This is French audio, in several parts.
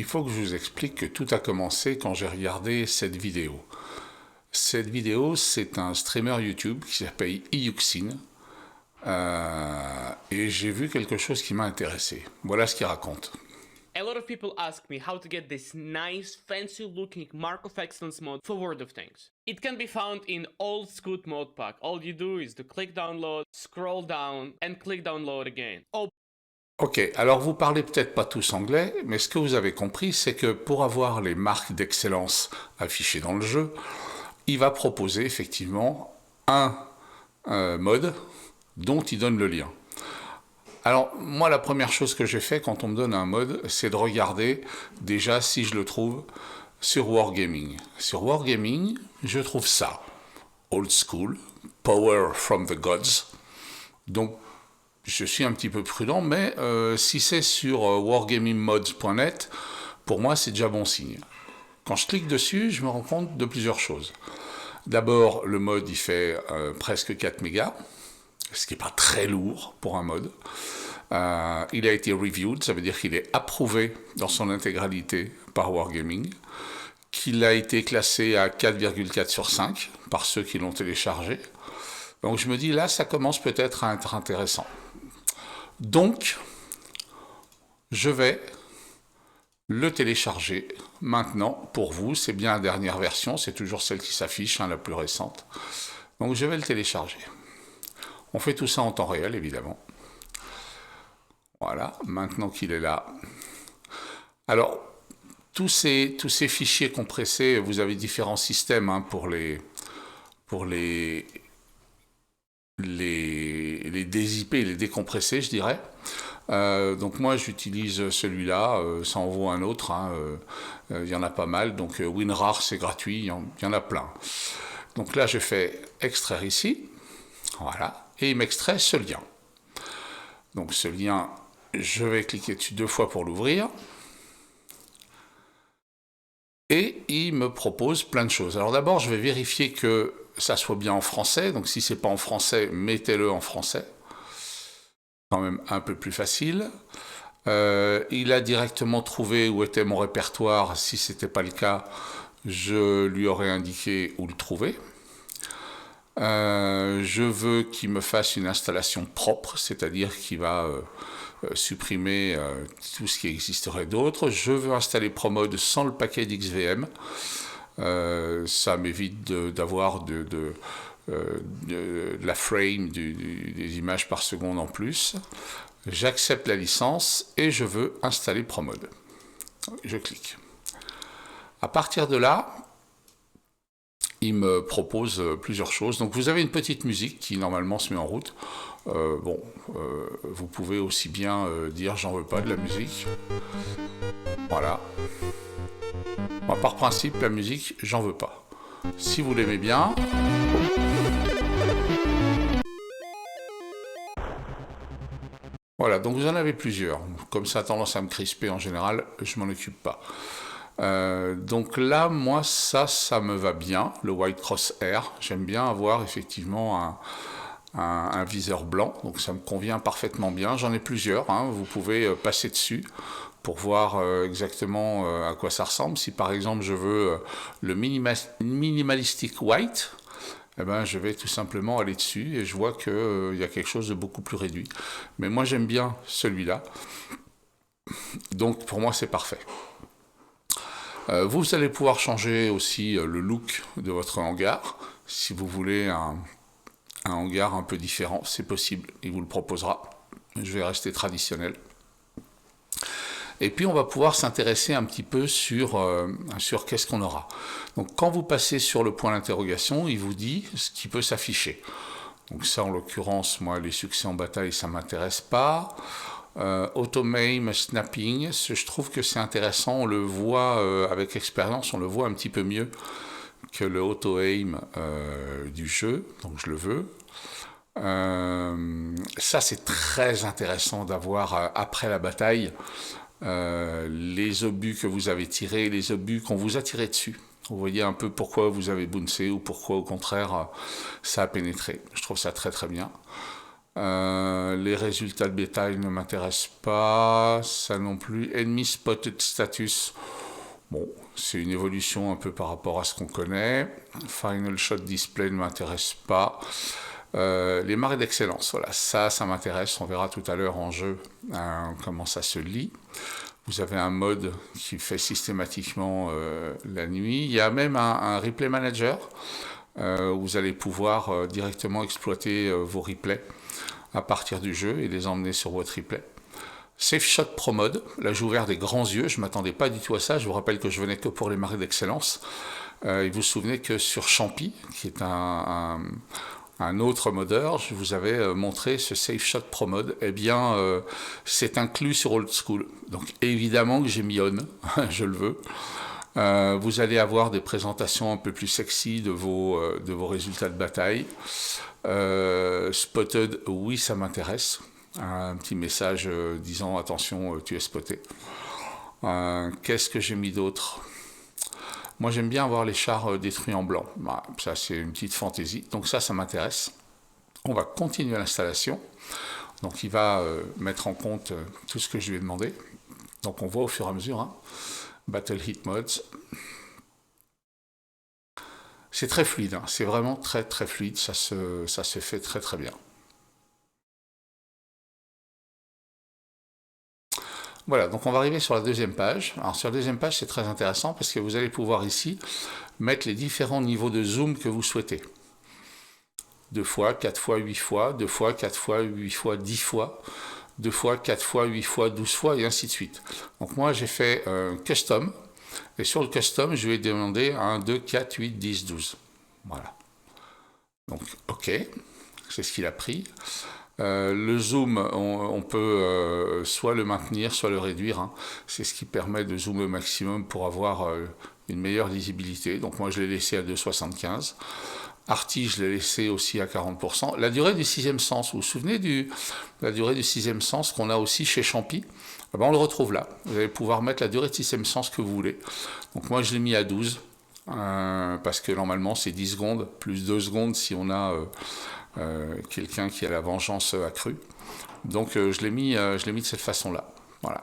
faut que je vous explique que tout a commencé quand j'ai regardé cette vidéo. Cette vidéo, c'est un streamer YouTube qui s'appelle Euxin. Et j'ai vu quelque chose qui m'a intéressé. Voilà ce qu'il raconte. A lot of people ask me how to get this nice, fancy-looking Mark of Excellence mod for World of Tanks. It can be found in Old Scoot mod pack. All you do is to click download, scroll down, and click download again. Ok, alors vous parlez peut-être pas tous anglais, mais ce que vous avez compris, c'est que pour avoir les marques d'excellence affichées dans le jeu, il va proposer effectivement un mode dont il donne le lien. Alors, moi, la première chose que j'ai fait quand on me donne un mode, c'est de regarder déjà si je le trouve sur Wargaming. Sur Wargaming, je trouve ça. Old School, Power from the Gods. Donc, je suis un petit peu prudent, mais si c'est sur wargamingmods.net, pour moi, c'est déjà bon signe. Quand je clique dessus, je me rends compte de plusieurs choses. D'abord, le mode, il fait presque 4 mégas, ce qui n'est pas très lourd pour un mode. Il a été reviewed, ça veut dire qu'il est approuvé dans son intégralité par Wargaming, qu'il a été classé à 4,4 sur 5 par ceux qui l'ont téléchargé. Donc je me dis, là, ça commence peut-être à être intéressant. Donc, je vais le télécharger maintenant pour vous. C'est bien la dernière version, c'est toujours celle qui s'affiche, la plus récente. Donc je vais le télécharger. On fait tout ça en temps réel, évidemment. Voilà, maintenant qu'il est là. Alors, tous ces fichiers compressés, vous avez différents systèmes pour les dézipper, les décompresser, je dirais. Donc moi, j'utilise celui-là, ça en vaut un autre. Il y en a pas mal. Donc WinRAR, c'est gratuit, il y en a plein. Donc là, je fais extraire ici. Voilà. Et il m'extrait ce lien. Donc ce lien, je vais cliquer dessus 2 fois pour l'ouvrir. Et il me propose plein de choses. Alors d'abord, je vais vérifier que ça soit bien en français. Donc si c'est pas en français, mettez-le en français. Quand même un peu plus facile. Il a directement trouvé où était mon répertoire. Si ce n'était pas le cas, je lui aurais indiqué où le trouver. Je veux qu'il me fasse une installation propre, c'est-à-dire qu'il va supprimer tout ce qui existerait d'autre. Je veux installer Promode sans le paquet d'XVM. Ça m'évite d'avoir de la frame des images par seconde en plus. J'accepte la licence et je veux installer Promode. Je clique. À partir de là, il me propose plusieurs choses. Donc vous avez une petite musique qui normalement se met en route. Vous pouvez aussi bien dire j'en veux pas de la musique. Voilà. Moi, par principe, la musique, j'en veux pas. Si vous l'aimez bien. Voilà, donc vous en avez plusieurs. Comme ça a tendance à me crisper en général, je m'en occupe pas. Donc là, moi, ça me va bien, le White Cross Air. J'aime bien avoir effectivement un viseur blanc, donc ça me convient parfaitement bien. J'en ai plusieurs, vous pouvez passer dessus pour voir exactement à quoi ça ressemble. Si par exemple je veux le minimalistic white, je vais tout simplement aller dessus et je vois qu'il y a quelque chose de beaucoup plus réduit. Mais moi j'aime bien celui-là, donc pour moi c'est parfait. Vous allez pouvoir changer aussi le look de votre hangar. Si vous voulez un hangar un peu différent, c'est possible, il vous le proposera. Je vais rester traditionnel. Et puis on va pouvoir s'intéresser un petit peu sur qu'est-ce qu'on aura. Donc quand vous passez sur le point d'interrogation, il vous dit ce qui peut s'afficher. Donc ça en l'occurrence, moi les succès en bataille, ça ne m'intéresse pas. Auto-aim, snapping, je trouve que c'est intéressant, on le voit avec expérience, on le voit un petit peu mieux que le auto-aim du jeu, donc je le veux. Ça c'est très intéressant d'avoir après la bataille les obus que vous avez tirés, les obus qu'on vous a tirés dessus. Vous voyez un peu pourquoi vous avez bouncé ou pourquoi au contraire ça a pénétré. Je trouve ça très très bien. Les résultats de bétail ne m'intéressent pas, ça non plus. Enemy Spotted Status, bon, c'est une évolution un peu par rapport à ce qu'on connaît. Final Shot Display ne m'intéresse pas. Les marques d'excellence, voilà, ça m'intéresse. On verra tout à l'heure en jeu comment ça se lit. Vous avez un mode qui fait systématiquement la nuit. Il y a même un replay manager où vous allez pouvoir directement exploiter vos replays à partir du jeu et les emmener sur votre replay. Safe Shot Pro Mode, là j'ai ouvert des grands yeux, je ne m'attendais pas du tout à ça, je vous rappelle que je venais que pour les marques d'excellence. Et vous vous souvenez que sur Champy, qui est un autre modeur, je vous avais montré ce Safe Shot Pro Mode, eh bien c'est inclus sur Old School. Donc évidemment que j'ai mis on, je le veux. Vous allez avoir des présentations un peu plus sexy de vos résultats de bataille. Spotted, oui ça m'intéresse. Un petit message disant attention tu es spoté. Qu'est-ce que j'ai mis d'autre? Moi j'aime bien avoir les chars détruits en blanc. Bah, ça c'est une petite fantaisie. Donc ça m'intéresse. On va continuer l'installation. Donc il va mettre en compte tout ce que je lui ai demandé. Donc on voit au fur et à mesure. Hein. Battle Hit Modes. C'est très fluide. Hein. C'est vraiment très très fluide. Ça se fait très très bien. Voilà, donc on va arriver sur la deuxième page. Alors sur la deuxième page, c'est très intéressant parce que vous allez pouvoir ici mettre les différents niveaux de zoom que vous souhaitez. 2 fois, 4 fois, 8 fois, 2 fois, 4 fois, 8 fois, 10 fois, 2 fois, 4 fois, 8 fois, 12 fois, et ainsi de suite. Donc moi, j'ai fait custom, et sur le custom, je vais demander 1, 2, 4, 8, 10, 12. Voilà. Donc, OK, c'est ce qu'il a pris. Le zoom, on peut soit le maintenir, soit le réduire. Hein. C'est ce qui permet de zoomer au maximum pour avoir une meilleure lisibilité. Donc moi, je l'ai laissé à 2,75. Arty, je l'ai laissé aussi à 40%. La durée du sixième sens, vous vous souvenez de la durée du sixième sens qu'on a aussi chez Champy? Eh ben, on le retrouve là. Vous allez pouvoir mettre la durée de sixième sens que vous voulez. Donc moi, je l'ai mis à 12, parce que normalement, c'est 10 secondes, plus 2 secondes si on a quelqu'un qui a la vengeance accrue. Donc je l'ai mis de cette façon-là. Voilà.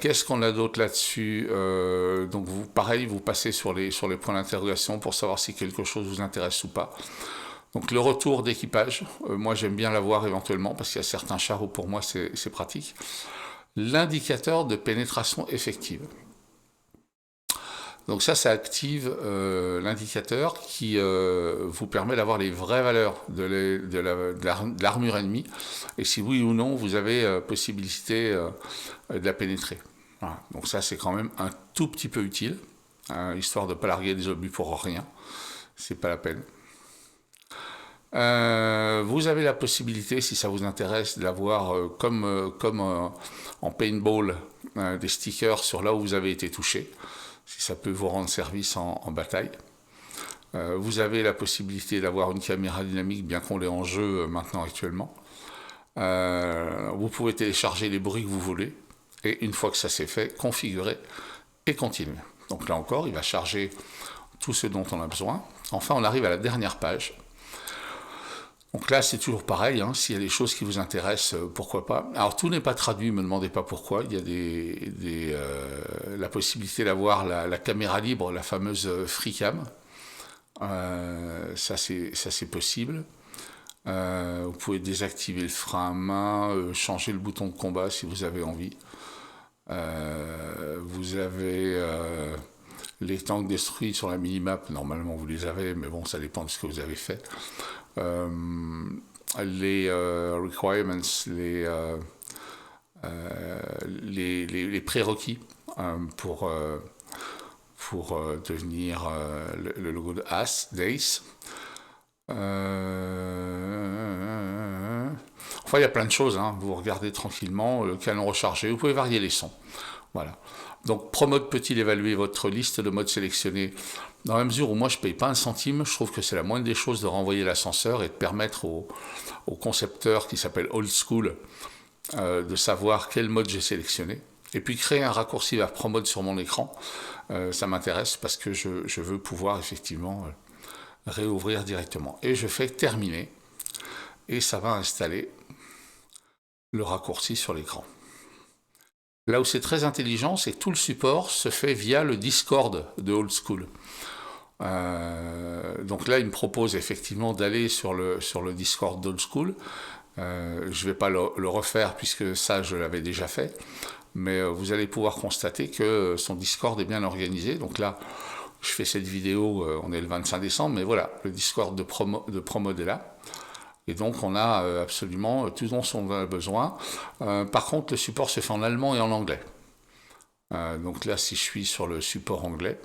Qu'est-ce qu'on a d'autre là-dessus? Donc vous, pareil, vous passez sur les points d'interrogation pour savoir si quelque chose vous intéresse ou pas. Donc le retour d'équipage, moi j'aime bien l'avoir éventuellement parce qu'il y a certains chars où pour moi c'est pratique. L'indicateur de pénétration effective. Donc ça active l'indicateur qui vous permet d'avoir les vraies valeurs de l'armure ennemie et si oui ou non vous avez possibilité de la pénétrer. Voilà. Donc ça c'est quand même un tout petit peu utile, histoire de ne pas larguer des obus pour rien, c'est pas la peine. Vous avez la possibilité, si ça vous intéresse, d'avoir comme en paintball des stickers sur là où vous avez été touché. Si ça peut vous rendre service en bataille. Vous avez la possibilité d'avoir une caméra dynamique, bien qu'on l'ait en jeu maintenant actuellement. Vous pouvez télécharger les bruits que vous voulez, et une fois que ça c'est fait, configurer et continuer. Donc là encore, il va charger tout ce dont on a besoin. Enfin, on arrive à la dernière page. Donc là, c'est toujours pareil, hein, s'il y a des choses qui vous intéressent, pourquoi pas. Alors tout n'est pas traduit, ne me demandez pas pourquoi. Il y a la possibilité d'avoir la caméra libre, la fameuse FreeCam. Ça c'est possible. Vous pouvez désactiver le frein à main, changer le bouton de combat si vous avez envie. Vous avez les tanks détruits sur la minimap, normalement vous les avez, mais bon, ça dépend de ce que vous avez fait. Les requirements, les prérequis pour devenir le logo de DACE. Enfin, il y a plein de choses, hein. Vous regardez tranquillement, le canon rechargé, vous pouvez varier les sons. Voilà. Donc, ProMode peut-il évaluer votre liste de modes sélectionnés? Dans la mesure où moi je ne paye pas un centime, je trouve que c'est la moindre des choses de renvoyer l'ascenseur et de permettre au concepteur qui s'appelle Old School de savoir quel mode j'ai sélectionné. Et puis créer un raccourci vers ProMode sur mon écran, ça m'intéresse parce que je veux pouvoir effectivement réouvrir directement. Et je fais terminer. et ça va installer le raccourci sur l'écran. Là où c'est très intelligent, c'est que tout le support se fait via le Discord de Old School. Donc là, il me propose effectivement d'aller sur le Discord d'Old School. Je ne vais pas le refaire puisque ça, je l'avais déjà fait. Mais vous allez pouvoir constater que son Discord est bien organisé. Donc là, je fais cette vidéo, on est le 25 décembre, mais voilà, le Discord de Promode est là. Et donc on a absolument tout dont on a besoin. Par contre, le support se fait en allemand et en anglais. Donc là, si je suis sur le support anglais,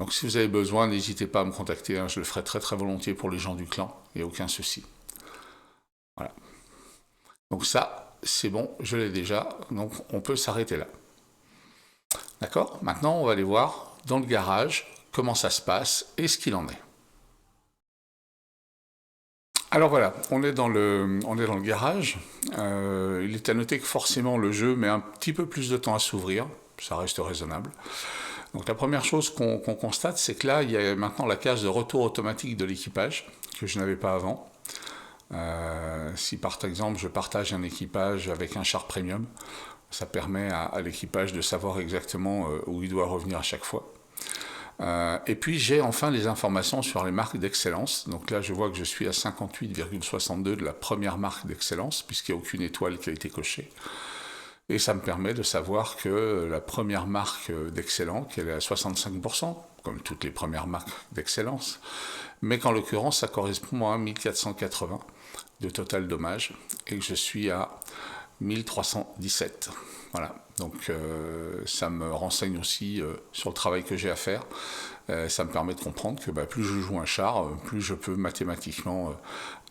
donc si vous avez besoin, n'hésitez pas à me contacter, hein, je le ferai très très volontiers pour les gens du clan, il n'y a aucun souci. Voilà. Donc ça, c'est bon, je l'ai déjà, donc on peut s'arrêter là. D'accord? Maintenant, on va aller voir dans le garage comment ça se passe et ce qu'il en est. Alors voilà, on est dans le garage. Il est à noter que forcément le jeu met un petit peu plus de temps à s'ouvrir. Ça reste raisonnable. Donc la première chose qu'on constate, c'est que là, il y a maintenant la case de retour automatique de l'équipage, que je n'avais pas avant. Si par exemple je partage un équipage avec un char premium, ça permet à l'équipage de savoir exactement où il doit revenir à chaque fois. Et puis j'ai enfin les informations sur les marques d'excellence. Donc là je vois que je suis à 58,62 de la première marque d'excellence, puisqu'il n'y a aucune étoile qui a été cochée. Et ça me permet de savoir que la première marque d'excellence, qu'elle est à 65%, comme toutes les premières marques d'excellence, mais qu'en l'occurrence ça correspond à 1480 de total dommage, et que je suis à 1317. Voilà, donc ça me renseigne aussi sur le travail que j'ai à faire. Ça me permet de comprendre que plus je joue un char, plus je peux mathématiquement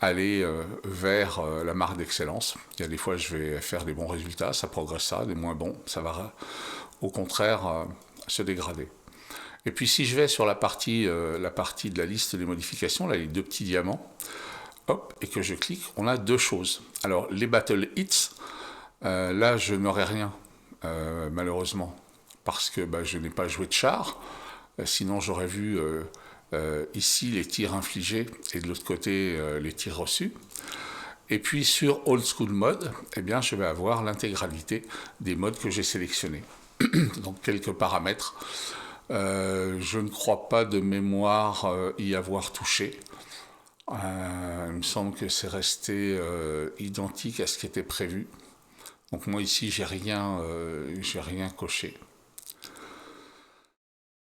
aller vers la marque d'excellence. Il y a des fois je vais faire des bons résultats, ça progressera, des moins bons, ça va au contraire se dégrader. Et puis si je vais sur la partie de la liste des modifications, là les deux petits diamants, hop, et que je clique, on a deux choses. Alors les Battle Hits, là je n'aurai rien malheureusement parce que je n'ai pas joué de char, sinon j'aurais vu ici les tirs infligés et de l'autre côté les tirs reçus. Et puis sur Old School Mode, eh bien, je vais avoir l'intégralité des modes que j'ai sélectionnés. Donc quelques paramètres. Je ne crois pas de mémoire y avoir touché. Il me semble que c'est resté identique à ce qui était prévu. Donc moi ici j'ai rien coché.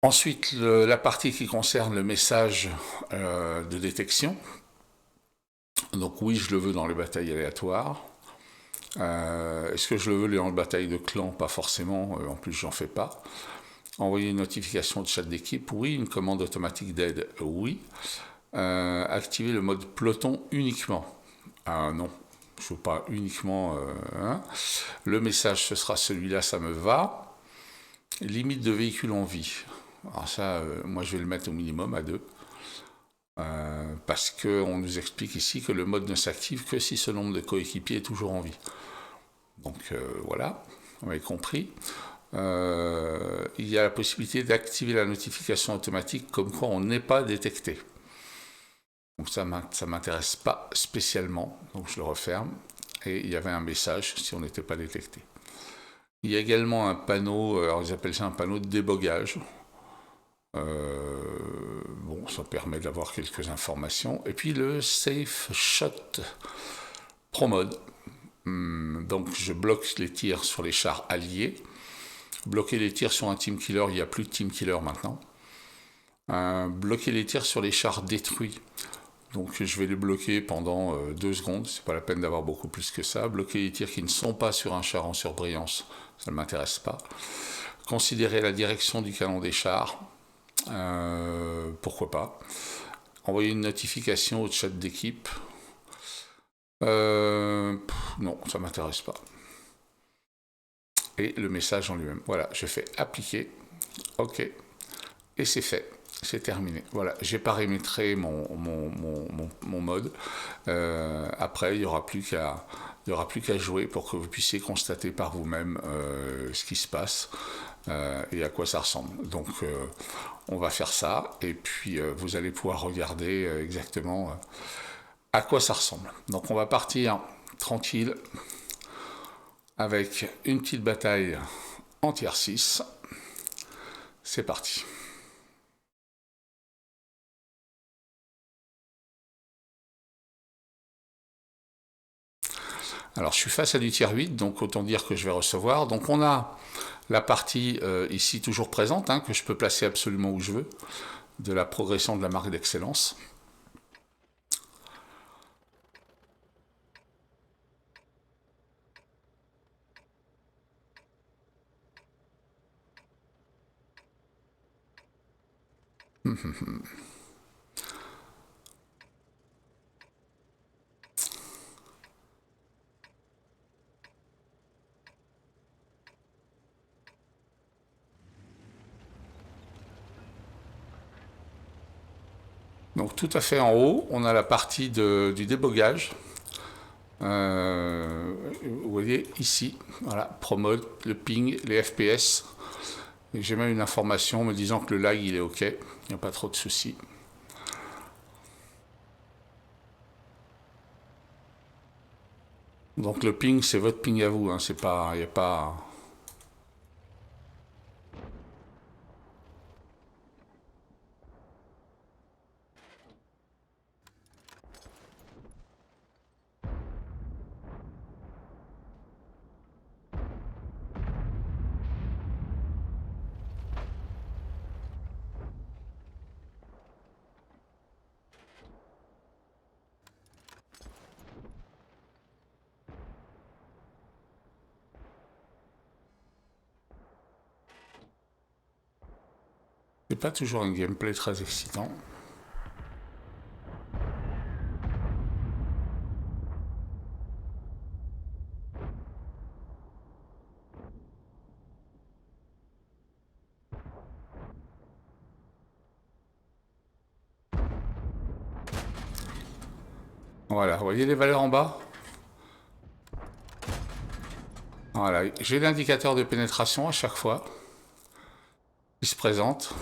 Ensuite la partie qui concerne le message de détection. Donc oui, je le veux dans les batailles aléatoires. Est-ce que je le veux dans les batailles de clan? Pas forcément, en plus j'en fais pas. Envoyer une notification de chat d'équipe? Oui. Une commande automatique d'aide? Oui. Activer le mode peloton uniquement? Non, je ne veux pas uniquement. Le message, ce sera celui-là, ça me va. Limite de véhicule en vie. Alors ça, moi je vais le mettre au minimum à 2. Parce qu'on nous explique ici que le mode ne s'active que si ce nombre de coéquipiers est toujours en vie. Donc voilà, on avait compris. Il y a la possibilité d'activer la notification automatique comme quoi on n'est pas détecté. Donc ça ne m'intéresse pas spécialement, donc je le referme. Et il y avait un message si on n'était pas détecté. Il y a également un panneau, alors ils appellent ça un panneau de débogage. Bon, ça permet d'avoir quelques informations. Et puis le Safe Shot Pro Mode. Donc je bloque les tirs sur les chars alliés. Bloquer les tirs sur un team killer, il n'y a plus de team killer maintenant. Bloquer les tirs sur les chars détruits. Donc je vais les bloquer pendant 2 secondes, c'est pas la peine d'avoir beaucoup plus que ça. Bloquer les tirs qui ne sont pas sur un char en surbrillance, ça ne m'intéresse pas. Considérer la direction du canon des chars, pourquoi pas. Envoyer une notification au chat d'équipe, non, ça m'intéresse pas. Et le message en lui-même. Voilà, je fais appliquer, ok, et c'est fait. C'est terminé. Voilà, j'ai paramétré mon mode. Après, il n'y aura plus qu'à jouer pour que vous puissiez constater par vous-même ce qui se passe et à quoi ça ressemble. Donc, on va faire ça et puis vous allez pouvoir regarder exactement à quoi ça ressemble. Donc, on va partir tranquille avec une petite bataille en tier 6. C'est parti. Alors je suis face à du tier 8, donc autant dire que je vais recevoir. Donc on a la partie ici toujours présente, hein, que je peux placer absolument où je veux, de la progression de la marque d'excellence. Donc tout à fait en haut, on a la partie du débogage. Vous voyez ici, voilà, Promote, le ping, les FPS. Et j'ai même une information me disant que le lag il est OK, il n'y a pas trop de soucis. Donc le ping, c'est votre ping à vous, hein, c'est pas, il n'y a pas. C'est pas toujours un gameplay très excitant. Voilà, vous voyez les valeurs en bas? Voilà, j'ai l'indicateur de pénétration à chaque fois qui se présente.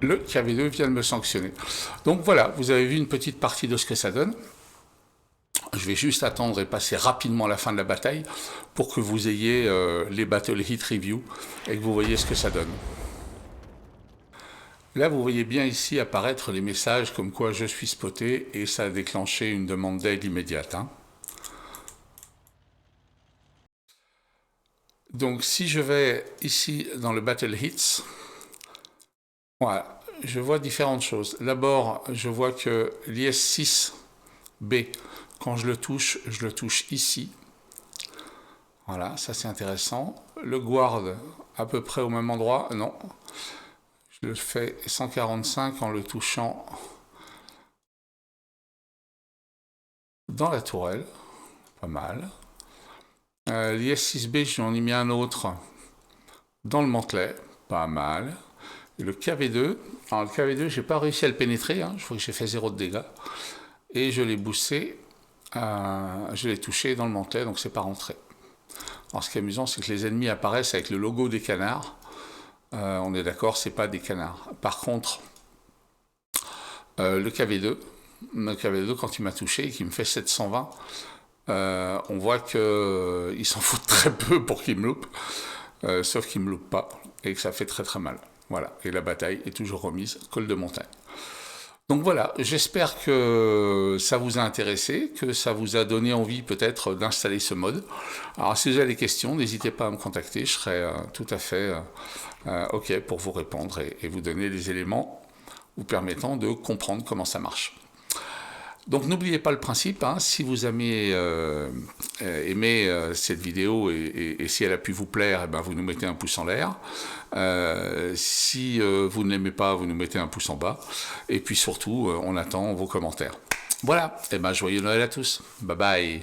Le KV2 vient de me sanctionner. Donc voilà, vous avez vu une petite partie de ce que ça donne. Je vais juste attendre et passer rapidement à la fin de la bataille pour que vous ayez les Battle Hit Review et que vous voyez ce que ça donne. Là, vous voyez bien ici apparaître les messages comme quoi je suis spoté et ça a déclenché une demande d'aide immédiate. Donc si je vais ici dans le Battle Hits, voilà, je vois différentes choses. D'abord, je vois que l'IS-6B, quand je le touche ici. Voilà, ça c'est intéressant. Le Guard, à peu près au même endroit, non. Je le fais 145 en le touchant dans la tourelle, pas mal. L'IS-6B, j'en ai mis un autre dans le mantelet, pas mal. Et le KV2, alors le KV2, j'ai pas réussi à le pénétrer, je vois que j'ai fait 0 de dégâts. Et je l'ai boosté, je l'ai touché dans le mantelet, donc c'est pas rentré. Alors ce qui est amusant, c'est que les ennemis apparaissent avec le logo des canards. On est d'accord, c'est pas des canards. Par contre, le KV2, quand il m'a touché et qu'il me fait 720, on voit qu'il s'en fout très peu pour qu'il me loupe, sauf qu'il me loupe pas et que ça fait très très mal. Voilà, et la bataille est toujours remise, col de montagne. Donc voilà, j'espère que ça vous a intéressé, que ça vous a donné envie peut-être d'installer ce mode. Alors si vous avez des questions, n'hésitez pas à me contacter, je serai tout à fait OK pour vous répondre et vous donner les éléments vous permettant de comprendre comment ça marche. Donc n'oubliez pas le principe, si vous avez aimé cette vidéo et si elle a pu vous plaire, vous nous mettez un pouce en l'air. Si vous ne l'aimez pas, vous nous mettez un pouce en bas. Et puis surtout, on attend vos commentaires. Voilà, joyeux Noël à tous. Bye bye.